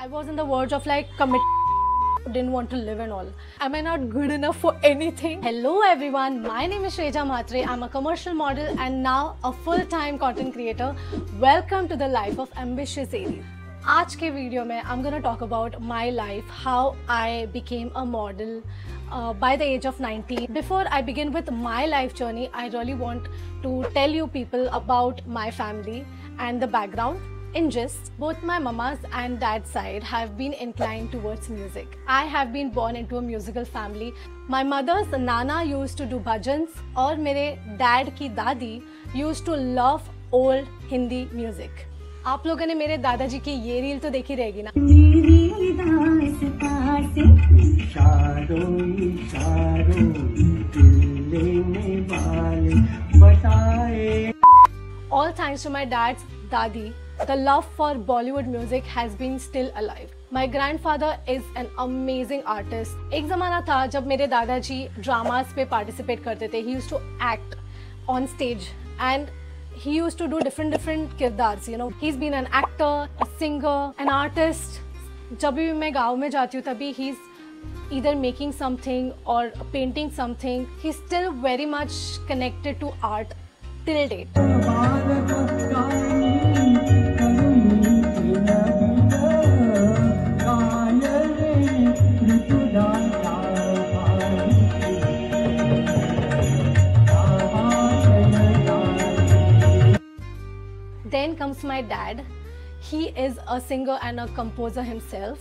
I was on the verge of like didn't want to live and all. Am I not good enough for anything? Hello everyone, my name is Shreja Mhatre. I'm a commercial model and now a full-time content creator. Welcome to the life of ambitious Aries. आज के video में I'm gonna talk about my life, how I became a model by the age of 19. Before I begin with my life journey, I really want to tell you people about my family and the background. In gist, both my mama's and dad's side have been inclined towards music. I have been born into a musical family. My mother's nana used to do bhajans और मेरे dad की दादी used to love old Hindi music. आप लोगों ने मेरे दादाजी की ये रील तो देखी रहेगी ना? All thanks to my dad's dadi, the love for Bollywood music has been still alive. My grandfather is an amazing artist. एक ज़माना था जब मेरे दादाजी dramas पे participate करते थे. He used to act on stage and he used to do different किरदार्स. You know, he's been an actor, a singer, an artist. जब भी मैं गाँव में जाती हूँ तभी he's either making something or painting something. He's still very much connected to art till date. Then comes my dad. He is a singer and a composer himself,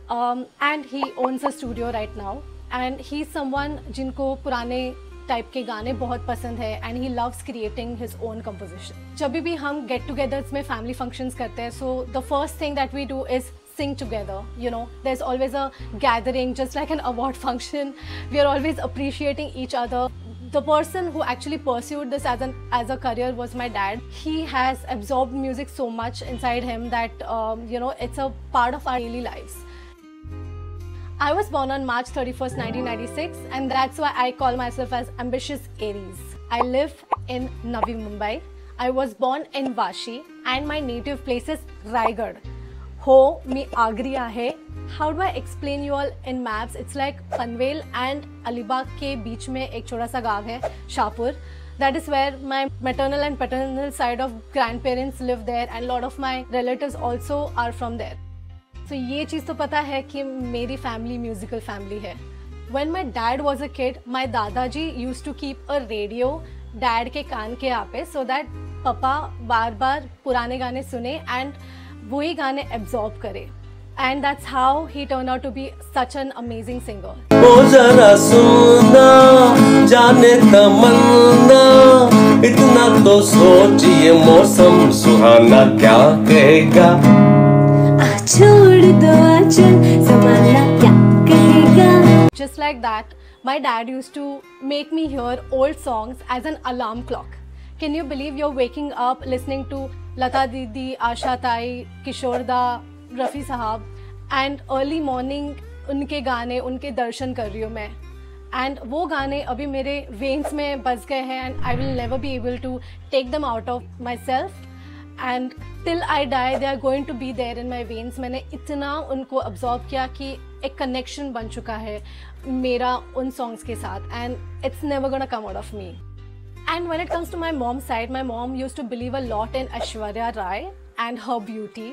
and he owns a studio right now. And he's someone जिनको पुराने type के गाने बहुत पसंद है and he loves creating his own composition. जब भी हम get togethers में family functions करते हैं, so the first thing that we do is sing together. You know, there's always a gathering, just like an award function. We are always appreciating each other. The person who actually pursued this as a career was my dad. He has absorbed music so much inside him that you know, it's a part of our daily lives. I was born on March 31st, 1996, and that's why I call myself as ambitious Aries. I live in Navi Mumbai. I was born in Vashi, and my native place is Raigad. Ho mi Agriya hai. How do I explain you all in maps? It's like Panvel and Alibag के बीच में एक छोटा सा गाँव है, Shahpur. That is where my maternal and paternal side of grandparents live there, and a lot of my relatives also are from there. So ये चीज़ तो पता है कि मेरी family musical family है. When my dad was a kid, my दादाजी used to keep a radio dad के कान के यहाँ पे, so that पापा बार बार पुराने गाने सुने and वही गाने absorb करे. And that's how he turned out to be such an amazing singer. ओ जरा सुनना जाने तमन्ना इतना तो सोचिए मौसम सुहाना क्या कहेगा छोड़ दो आंचल ज़माना क्या कहेगा. Just like that, my dad used to make me hear old songs as an alarm clock. Can you believe you're waking up listening to Lata Didi, Asha Tai, Kishore Da, Rafi साहब एंड अर्ली मॉर्निंग उनके गाने उनके दर्शन कर रही हूँ मैं and वो गाने अभी मेरे वेन्स में बस गए हैं and I will never be able to take them out of myself and till I die they are going to be there in my veins. मैंने इतना उनको अब्जॉर्ब किया कि एक कनेक्शन बन चुका है मेरा उन सॉन्ग्स के साथ and it's never gonna come out of me. And when it comes to my mom's side, my mom used to believe a lot in Aishwarya Rai and her beauty.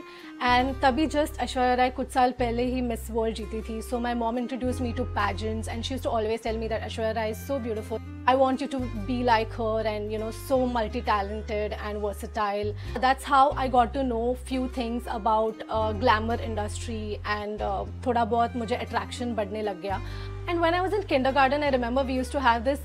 And तभी just Aishwarya Rai कुछ साल पहले ही Miss World जीती थी. So my mom introduced me to pageants and she used to always tell me that Aishwarya Rai is so beautiful. I want you to be like her and you know, so multi-talented and versatile. That's how I got to know few things about glamour industry and थोड़ा बहुत मुझे attraction बढ़ने लग गया. And when I was in kindergarten, I remember we used to have this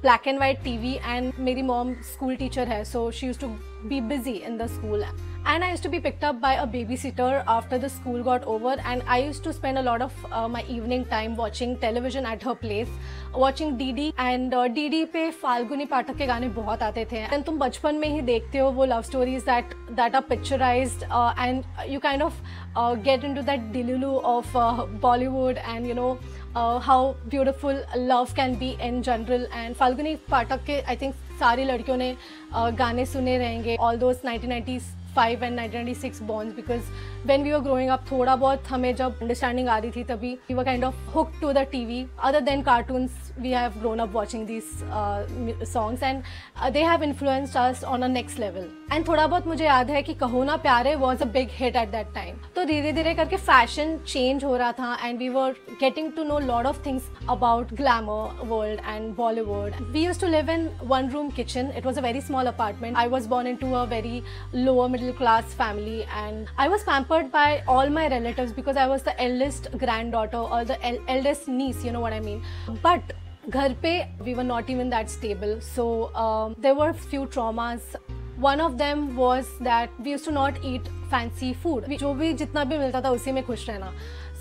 black and white TV and मेरी mom school teacher है, so she used to be busy in the school and I used to be picked up by a babysitter after the school got over and I used to spend a lot of my evening time watching television at her place, watching DD and DD पे फाल्गुनी पाठक के गाने बहुत आते थे and तुम बचपन में ही देखते हो वो love stories that are picturized and you kind of get into that delulu of Bollywood and you know how beautiful love can be in general and Falguni Pathak के I think सारी लड़कियों ने गाने सुने रहेंगे. All those 1990s 1995 and 1996 bonds, because when we were growing up, थोड़ा बहुत हमें जब understanding आ रही थी तभी we were kind of hooked to the TV. Other than cartoons, we have grown up watching these songs, and they have influenced us on a next level. And थोड़ा बहुत मुझे याद है कि कहो ना प्यारे was a big hit at that time. तो धीरे धीरे करके fashion change हो रहा था, and we were getting to know a lot of things about glamour world and Bollywood. We used to live in one room kitchen. It was a very small apartment. I was born into a very lower middle class family, and I was pampered by all my relatives because I was the eldest granddaughter or the eldest niece, you know what I mean. But घर पे we were not even that stable, so there were few traumas. One of them was that we used to not eat fancy food. जो भी जितना भी मिलता था उसी में खुश रहना.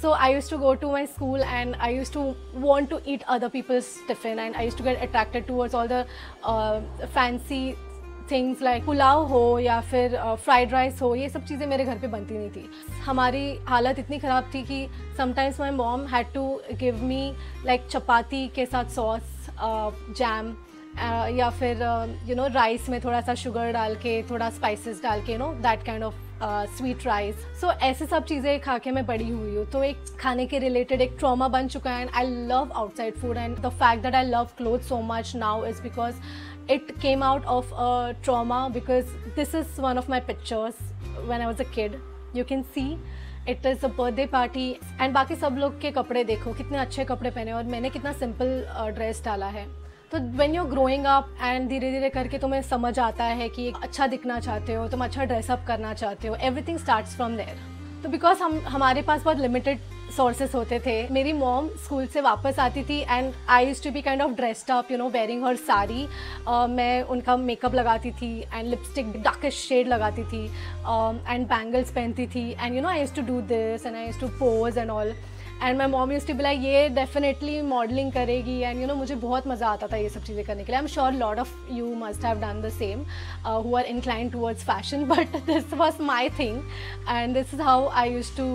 So I used to go to my school and I used to want to eat other people's tiffin, and I used to get attracted towards all the fancy things like pulao हो या फिर फ्राइड राइस हो. ये सब चीज़ें मेरे घर पे बनती नहीं थी. हमारी हालत इतनी ख़राब थी कि sometimes my mom had to give me like chapati के साथ सॉस, जैम, या फिर यू नो राइस में थोड़ा सा शुगर डाल के, थोड़ा स्पाइसेस डाल के, you know that kind of sweet rice. So ऐसे सब चीज़ें खा के मैं बड़ी हुई हूँ. तो एक खाने के रिलेटेड एक ट्रॉमा बन चुका है. And I love outside food, and the fact that I love cloth so much now is because it came out of a trauma, because this is one of my pictures when I was a kid. You can see it is a birthday party, and बाकी सब लोग के कपड़े देखो कितने अच्छे कपड़े पहने और मैंने कितना सिंपल ड्रेस डाला है. तो when you're growing up and धीरे धीरे करके तुम्हें समझ आता है कि अच्छा दिखना चाहते हो, तुम अच्छा ड्रेसअप करना चाहते हो, everything starts from there. तो बिकॉज हमारे पास बहुत लिमिटेड सोर्सेस होते थे. मेरी मॉम स्कूल से वापस आती थी and I used to be kind of dressed up, you know, wearing her sari. मैं उनका मेकअप लगाती थी एंड लिपस्टिक डार्केस्ट शेड लगाती थी एंड बैंगल्स पहनती थी. And you know I used to do this and I used to pose and all. And my mom used to be like ये definitely modelling करेगी. And you know मुझे बहुत मज़ा आता था ये सब चीज़ें करने के लिए. I am sure lot of you must have done the same who are inclined towards fashion, but this was my thing and this is how I used to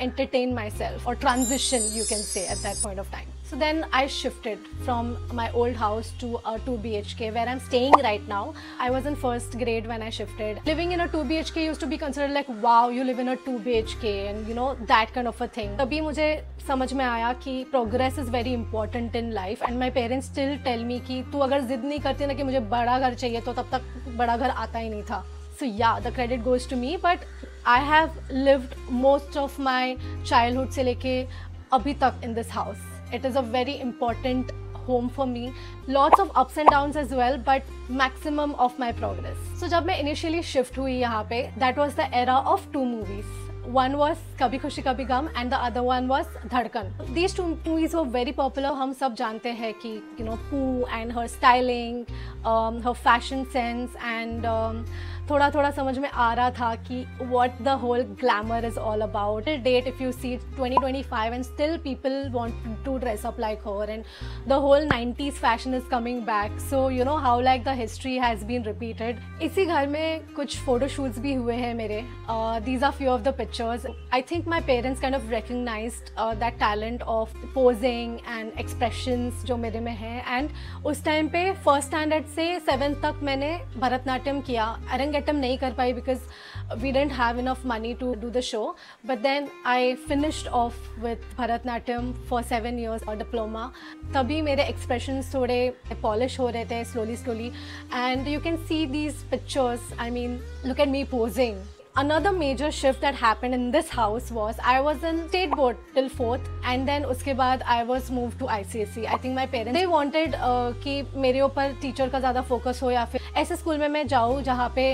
entertain myself or transition, you can say, at that point of time. So then I shifted from my old house to a 2 BHK where I'm staying right now. I was in first grade when I shifted. Living in a 2 BHK used to be considered like, wow, you live in a 2 BHK and you know, that kind of a thing. तभी मुझे समझ में आया कि progress is very important in life and my parents still tell me कि तू अगर जिद नहीं करती ना कि मुझे बड़ा घर चाहिए तो तब तक बड़ा घर आता ही नहीं था. So yeah, the credit goes to me, but I have lived most of my childhood से लेके अभी तक in this house. It is a very important home for me. Lots of ups and downs as well, but maximum of my progress. So जब मैं initially shift हुई यहाँ पे, that was the era of 2 movies. One was Kabhi Khushi Kabhi Gum and the other one was Dhadkan. These 2 movies were very popular. हम सब जानते हैं कि you know Pooh and her styling, her fashion sense and थोड़ा थोड़ा समझ में आ रहा था कि what the whole glamour is all about. Till date, if you see 2025 and still people want to dress up like her and the whole 90s fashion is coming back. So you know how like the history has been repeated. इसी घर में कुछ photo shoots भी हुए हैं मेरे. These are few of the pictures. I think my parents kind of recognized that talent of posing and expressions जो मेरे में है. And उस time पे first standard से 7th तक मैंने भरतनाट्यम किया. अरंगेट्टम नहीं कर पाई because we didn't have enough money to do the show. But then I finished off with Bharatnatyam for 7 years or diploma. तभी मेरे expressions थोड़े polish हो रहे थे slowly and you can see these pictures. I mean, look at me posing. Another major shift that happened in this house was I was in state board till 4th and then उसके बाद I was moved to ICSE. I think my parents they wanted कि मेरे ऊपर teacher का ज़्यादा focus हो या फिर ऐसे स्कूल में मैं जाऊँ जहाँ पे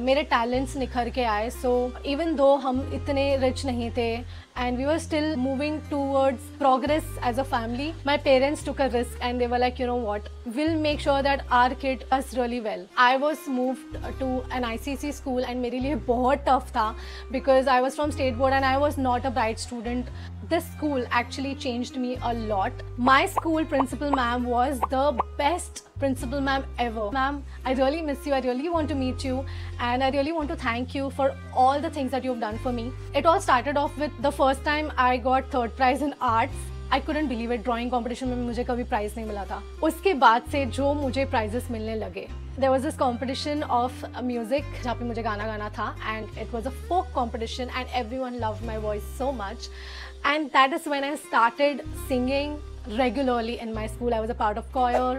मेरे talents निखर के आए. So even though हम इतने rich नहीं थे and we were still moving towards progress as a family, my parents took a risk and they were like, you know what, we'll make sure that our kid does really well. I was moved to an ICSE school and मेरे लिए बहुत tough था because I was from state board and I was not a bright student. This school actually changed me a lot. My school principal ma'am was the best principal ma'am ever. Ma'am, I really miss you. I really want to meet you and I really want to thank you for all the things that you've done for me. It all started off with the first time I got 3rd prize in arts. I couldn't believe it, drawing competition में मुझे कभी price नहीं मिला था। उसके बाद से जो मुझे प्राइजेस मिलने लगे, there was this competition of music जहाँ पे मुझे गाना गाना था, and it was a folk competition and everyone loved my voice so much, and that is when I started singing regularly in my school. I was a part of choir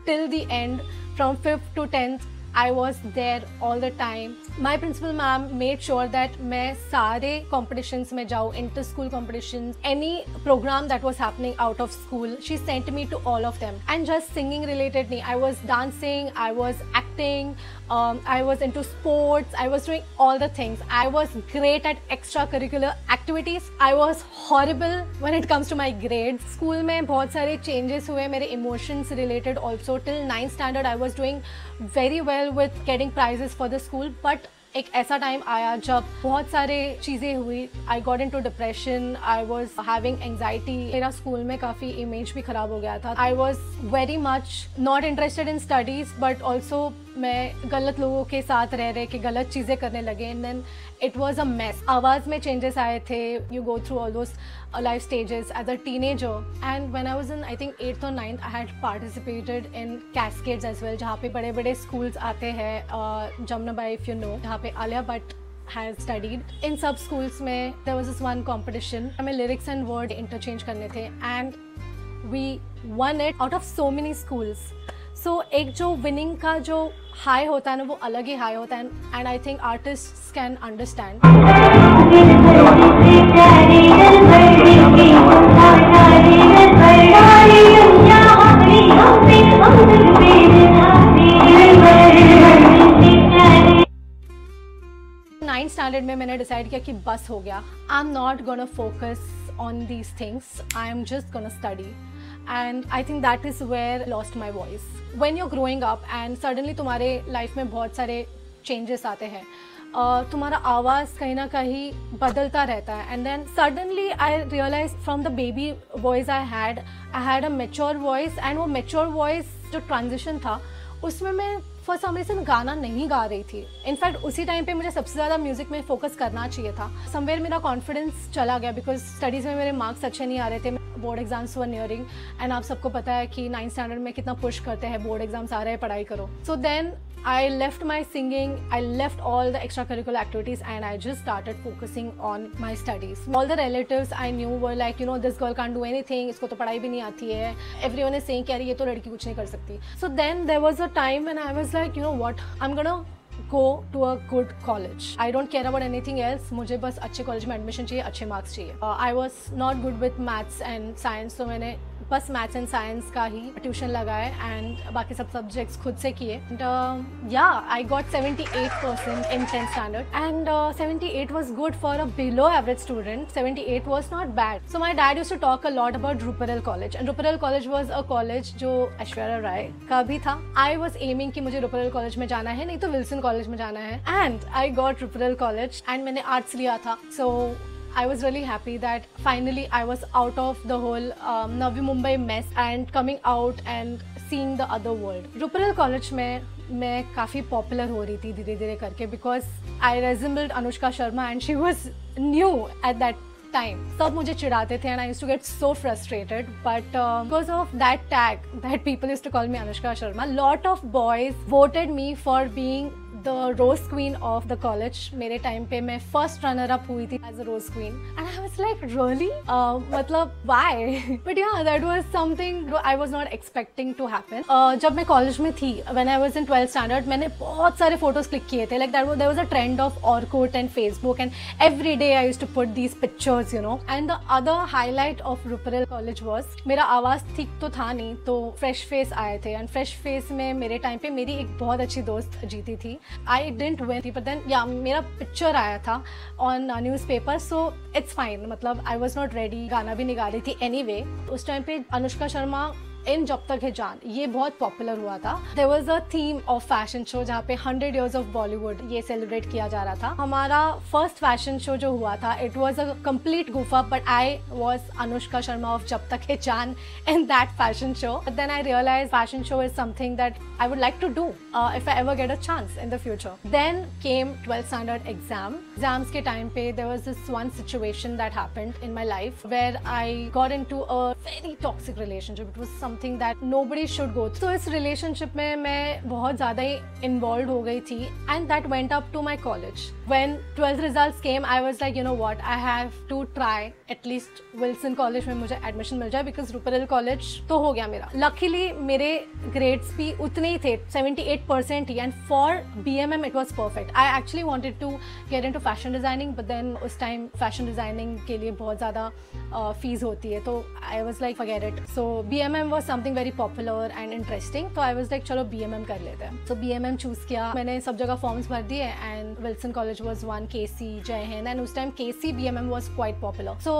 till the end, from 5th to 10th. I was there all the time. My principal ma'am made sure that मैं सारे competitions में जाऊँ, inter school competitions, any program that was happening out of school, she sent me to all of them. And just singing related नहीं, I was dancing, I was acting, I was into sports, I was doing all the things. I was great at extracurricular activities. I was horrible when it comes to my grades. School में बहुत सारे changes हुए मेरे emotions related also. Till 9th standard I was doing very well with getting prizes for the school, but एक ऐसा time आया जब बहुत सारे चीज़ें हुई. I got into depression, I was having anxiety, मेरा स्कूल में काफ़ी इमेज भी ख़राब हो गया था. I was very much not interested in studies, but also मैं गलत लोगों के साथ रह रहे कि गलत चीज़ें करने लगे, and then it was a mess. आवाज़ में चेंजेस आए थे. You go through all those life stages as a teenager, and when I was in I think 8th or 9th I had participated in Cascades as well, जहाँ पे बड़े बड़े schools आते हैं. जमुनाबाई, if you know, जहाँ पे Alia Bhatt has studied. इन सब schools में there was this one competition, हमें lyrics and word interchange करने थे, and we won it out of so many schools. So एक जो winning का जो हाई होता है ना, वो अलग ही हाई होता है, and I think artists can understand. Ninth standard में मैंने डिसाइड किया कि बस हो गया. I am not gonna focus on these things, I am just gonna study. And I think that is where I lost my voice. When you're growing up and suddenly तुम्हारे life में बहुत सारे changes आते हैं, तुम्हारा आवाज़ कहीं ना कहीं बदलता रहता है. And then suddenly I realized from the baby voice I had a mature voice, and वो mature voice जो transition था उसमें मैं फॉर सम रीज़न गाना नहीं गा रही थी. इनफैक्ट उसी टाइम पे मुझे सबसे ज़्यादा म्यूज़िक में फोकस करना चाहिए था. समवेयर मेरा कॉन्फिडेंस चला गया बिकॉज स्टडीज़ में मेरे मार्क्स अच्छे नहीं आ रहे थे. Board exams were nearing, and आप सबको पता है कि 9th स्टैंडर्ड में कितना पुश करते हैं, बोर्ड एग्जाम्स आ रहे हैं, पढ़ाई करो. So then I left my singing, I left all the extracurricular activities, and I just started focusing on my studies. All the relatives I knew were like, you know, this girl can't do anything, इसको तो पढ़ाई भी नहीं आती है. Everyone is saying कि यार ये तो लड़की कुछ नहीं कर सकती. So then there was a time when I was like, you know what, I'm gonna go to a good college. I don't care about anything else. मुझे बस अच्छे कॉलेज में एडमिशन चाहिए, अच्छे मार्क्स चाहिए. I was not good with maths and science, तो मैंने बस मैथ्स एंड साइंस का ही ट्यूशन लगाए एंड बाकी सब सब्जेक्ट्स खुद से किए. एंड या I got 78% in 10th standard, and 78 was good for a below average student. 78 was not bad. So my dad used to talk a lot about Ruparel College, and Ruparel College was a college जो ऐश्वर्या राय का भी था. I was aiming कि मुझे Ruparel College में जाना है, नहीं तो विल्सन कॉलेज में जाना है, and I got Ruparel College, and मैंने आर्ट्स लिया था. So I was really happy that finally I was out of the whole Navi Mumbai mess and coming out and seeing the other world. Ruparel College में मैं काफ़ी popular हो रही थी धीरे धीरे करके, because I resembled Anushka Sharma and she was new at that time. सब मुझे चिढ़ाते थे and I used to get so frustrated, but because of that tag that people used to call me Anushka Sharma, lot of boys voted me for being the rose queen of the college. मेरे time पे मैं first runner up हुई थी as a rose queen, and I was like really मतलब why? But yeah, that was something I was not expecting to happen. जब मैं college में थी, when I was in 12th standard, मैंने बहुत सारे फोटोज क्लिक किए थे. Like there was a trend of Orkut and Facebook, and every day I used to put these pictures, you know. And the other highlight of Ruparel College was मेरा आवाज़ ठीक तो था नहीं, तो फ्रेश फेस आए थे, and फ्रेश फेस में मेरे टाइम पे मेरी एक बहुत अच्छी दोस्त जीती थी. I didn't win, but then yeah, मेरा पिक्चर आया था on newspaper, so it's fine. मतलब I was not ready, गाना भी नहीं गा रही थी anyway. उस टाइम पे अनुष्का शर्मा इन जब तक है जान, ये बहुत पॉपुलर हुआ था. There was a theme of fashion show जहाँ पे 100 years of Bollywood ये सेलिब्रेट किया जा रहा था. हमारा फर्स्ट फैशन शो जो हुआ था, it was a complete goof up, but I was Anushka Sharma of जब तक है जान in that fashion show. But then I realized fashion show is something that I would like to do if I ever get a chance in the future. Then came 12th standard exams के time पे there was this one situation that happened in my life where I got into a very toxic relationship. It was something that nobody should go through. So इस relationship में मैं बहुत ज़्यादा ही involved हो गई थी, and that went up to my college. When 12th results came, I was like, you know what, I have to try at least Wilson College में मुझे admission मिल जाए, because Ruparel College तो हो गया मेरा. Luckily मेरे grades भी उतने ही थे, 78% ही, and for BMM it was perfect. I actually wanted to get into fashion designing, but then उस time fashion designing के लिए बहुत ज़्यादा fees होती है, तो I was like forget it. So BMM was something very popular and interesting, so I was like चलो BMM कर लेते हैं. So BMM choose किया, मैंने सब जगह forms भर दिए, and Wilson College was one, KC, Jai Hind, and उस time KC BMM was quite popular. So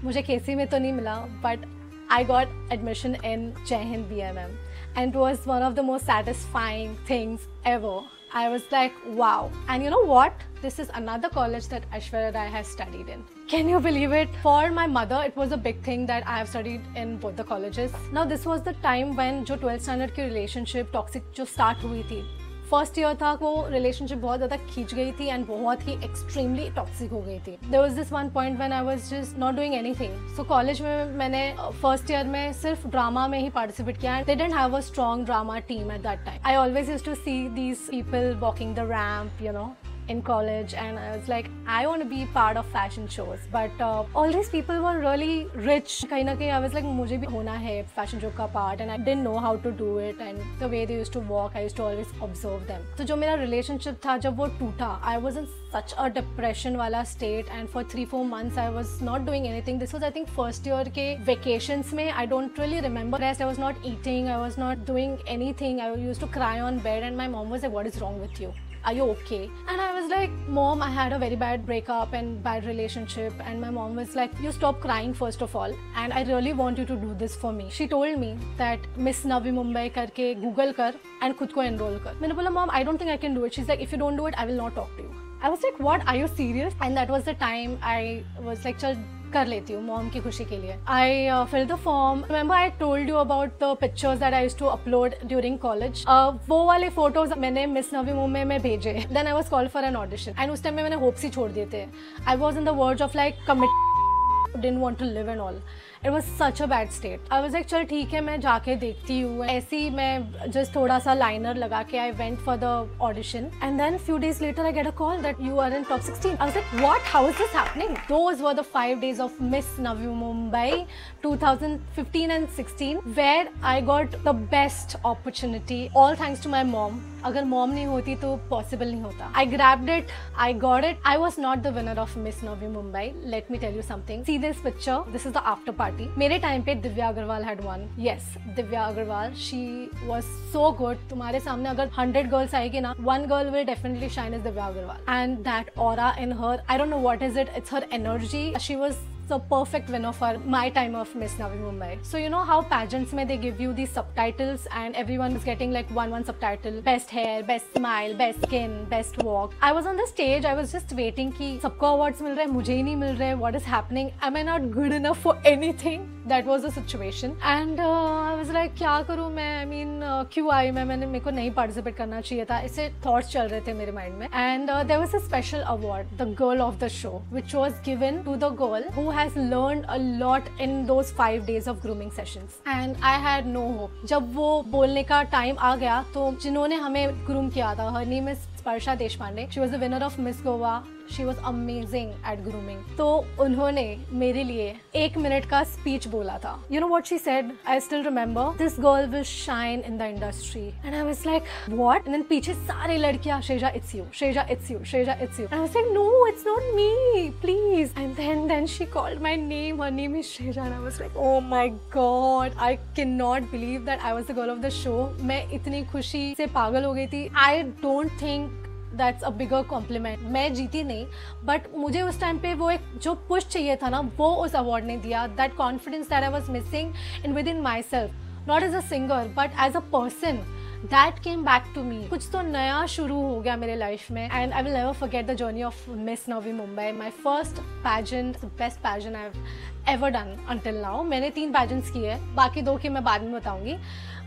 मुझे KC में तो नहीं मिला, but I got admission in Jai Hind BMM, and it was one of the most satisfying things ever. I was like, wow. And you know what? This is another college that Aishwarya Rai has studied in. Can you believe it? For my mother, it was a big thing that I have studied in both the colleges. Now, this was the time when जो 12th standard की relationship toxic जो start हुई थी. First year था, वो relationship बहुत ज़्यादा खींच गई थी एंड बहुत ही एक्सट्रीमली टॉक्सिक हो गई थी. There was this one point when I was just not doing anything. So college में मैंने फर्स्ट ईयर में सिर्फ ड्रामा में ही पार्टिसिपेट किया, and they didn't have a strong drama team at that time. I always used to see these people walking the ramp, you know, in college, and I was like, I want to be part of fashion shows, but all these people were really rich. कहीं ना कहीं I was like, मुझे भी होना है fashion show का part, and I didn't know how to do it, and the way they used to walk, I used to always observe them. तो जो मेरा relationship था, जब वो टूटा, I was in such a depression वाला state, and for 3-4 months I was not doing anything. This was I think first year के vacations में. I don't really remember rest. I was not eating, I was not doing anything. I used to cry on bed, and my mom was like, what is wrong with you? Are you okay? And I was like, Mom, I had a very bad breakup and bad relationship. And my mom was like, you stop crying first of all, and I really want you to do this for me. She told me that Miss Navi Mumbai करके Google कर and खुद को enroll कर. मैंने बोला, Mom, I don't think I can do it. She's like, if you don't do it, I will not talk to you. I was like, what? Are you serious? And that was the time I was like, चल कर लेती हूँ mom की खुशी के लिए. I filled the form. Remember I told you about the pictures that I used to upload during college. वो वाले photos मैंने मिस नवी मुंबई में भेजे. Then I was called for an audition. And उस टाइम में मैंने hopes ही छोड़ दिए थे. I was on the verge of like didn't want to live and all. It was such a bad state. I was like, चल ठीक है, मैं जाके देखती हूँ. ऐसे ही मैं just थोड़ा सा liner लगा के I went for the audition, and then few days later I get a call that you are in top 16. I was like, what? How is this happening? Those were the 5 days of Miss Navi Mumbai 2015 and 16, where I got the best opportunity. All thanks to my mom. अगर mom नहीं होती तो possible नहीं होता. I grabbed it, I got it. I was not the winner of Miss Navi Mumbai. Let me tell you something. See this picture. This is the after party. मेरे time पे Divya Agarwal had won. Yes, Divya Agarwal. She was so good. तुम्हारे सामने अगर 100 girls आएगी ना, one girl will definitely shine as Divya Agarwal. And that aura in her, I don't know what is it. It's her energy. She was the perfect winner for my time of Miss Navi Mumbai. So you know how pageants में they give you these subtitles and everyone is getting like one subtitle. Best hair, best smile, best skin, best walk. I was on the stage, I was just waiting कि सबको awards मिल रहे हैं, मुझे ही नहीं मिल रहे. What is happening? Am I not good enough for anything? That was the situation. And I was like, क्या करूँ मैं? I mean, क्यों आई मैं? मेरे को नहीं participate करना चाहिए था. ऐसे thoughts चल रहे थे मेरे mind में. And there was a special award, the girl of the show, which was given to the girl who has learned a lot in those 5 days of grooming sessions. And I had no hope. जब वो बोलने का time आ गया, तो जिन्होंने हमें groom किया था, her name is Sparsha Deshpande. She was the winner of Miss Goa. She was amazing at grooming. तो उन्होंने मेरे लिए 1 मिनट का speech बोला था. You know what she said? I still remember. This girl will shine in the industry. And I was like, what? And then पीछे सारे लड़कियाँ, Shreja, it's you. Shreja, it's you. Shreja, it's you. And I was like, no, it's not me. Please. And then she called my name. Her name is Shreja. And I was like, oh my God. I cannot believe that I was the girl of the show. मैं इतनी खुशी से पागल हो गई थी. I don't think that's a bigger compliment. मैं जीती नहीं, but मुझे उस टाइम पे वो एक जो पुश चाहिए था ना, वो उस अवार्ड ने दिया. That confidence that I was missing in within myself, not as a singer but as a person that came back to me. कुछ तो नया शुरू हो गया मेरे लाइफ में and I will never forget the journey of Miss Navi Mumbai. My first pageant, the best pageant I have ever done until now. मैंने 3 pageants किए हैं, बाकी 2 की मैं बाद में बताऊंगी,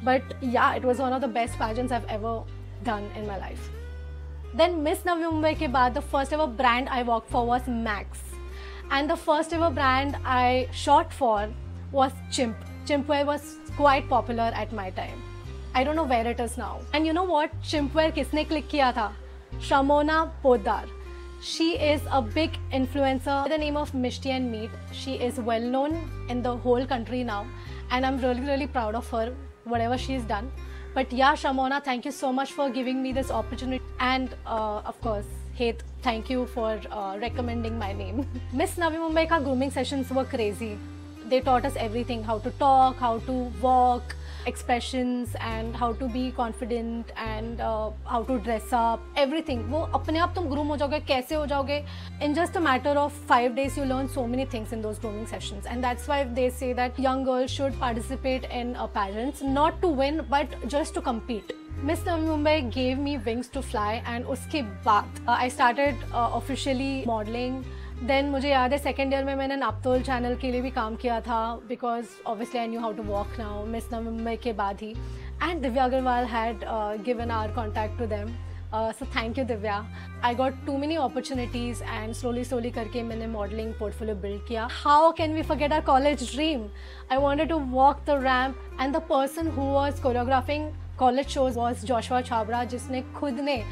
but yeah it was one of the best pageants I have ever done in my life. Then Miss Navi Mumbai के बाद the first ever brand I work for was Max and the first ever brand I shot for was Chimp. Chimpwear was quite popular at my time. I don't know where it is now. And you know what? Chimpwear किसने click किया था? Shamona Poddar. She is a big influencer by the name of Mishti and Meat. She is well known in the whole country now, and I'm really proud of her, whatever she's done. But yeah, Shamona, thank you so much for giving me this opportunity, and of course, Heth, thank you for recommending my name. Miss Navi Mumbai ka grooming sessions were crazy. They taught us everything, how to talk, how to walk, expressions, and how to be confident, and how to dress up, everything. वो अपने आप तुम groom हो जाओगे, कैसे हो जाओगे. In just a matter of 5 days, you learn so many things in those grooming sessions, and that's why they say that young girls should participate in pageants, not to win, but just to compete. Miss Navi Mumbai gave me wings to fly, and उसके बाद I started officially modeling. Then मुझे याद है second year में मैंने नापतोल channel के लिए भी काम किया था, because obviously I knew how to walk now Miss Navi Mumbai के बाद ही, and Divya Agarwal had given our contact to them, so thank you Divya. I got too many opportunities and slowly करके मैंने मॉडलिंग पोर्टफोलियो बिल्ड किया। How can we forget our college dream? I wanted to walk the ramp, and the person who was choreographing college shows was Joshua Chhabra, जिसने खुद ने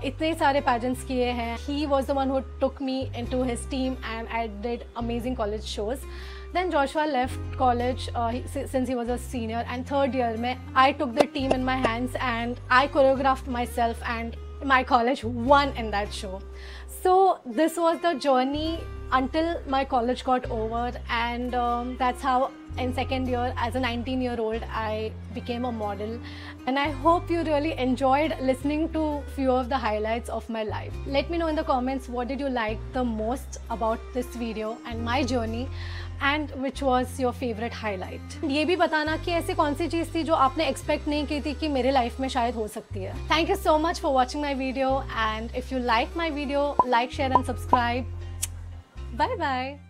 इतने सारे pageants किए हैं. He was the one who took me into his team and I did amazing college shows. Then Joshua left college since he was a senior, and third year mein I took the team in my hands and I choreographed myself, and my college won in that show. So this was the journey until my college got over, and that's how in second year as a 19-year-old I became a model. And I hope you really enjoyed listening to few of the highlights of my life. Let me know in the comments what did you like the most about this video and my journey, and which was your favorite highlight. ये भी बताना कि ऐसी कौन सी चीज़ थी जो आपने expect नहीं की थी कि मेरे life में शायद हो सकती है. Thank you so much for watching my video, and if you like my video, like, share and subscribe. Bye bye.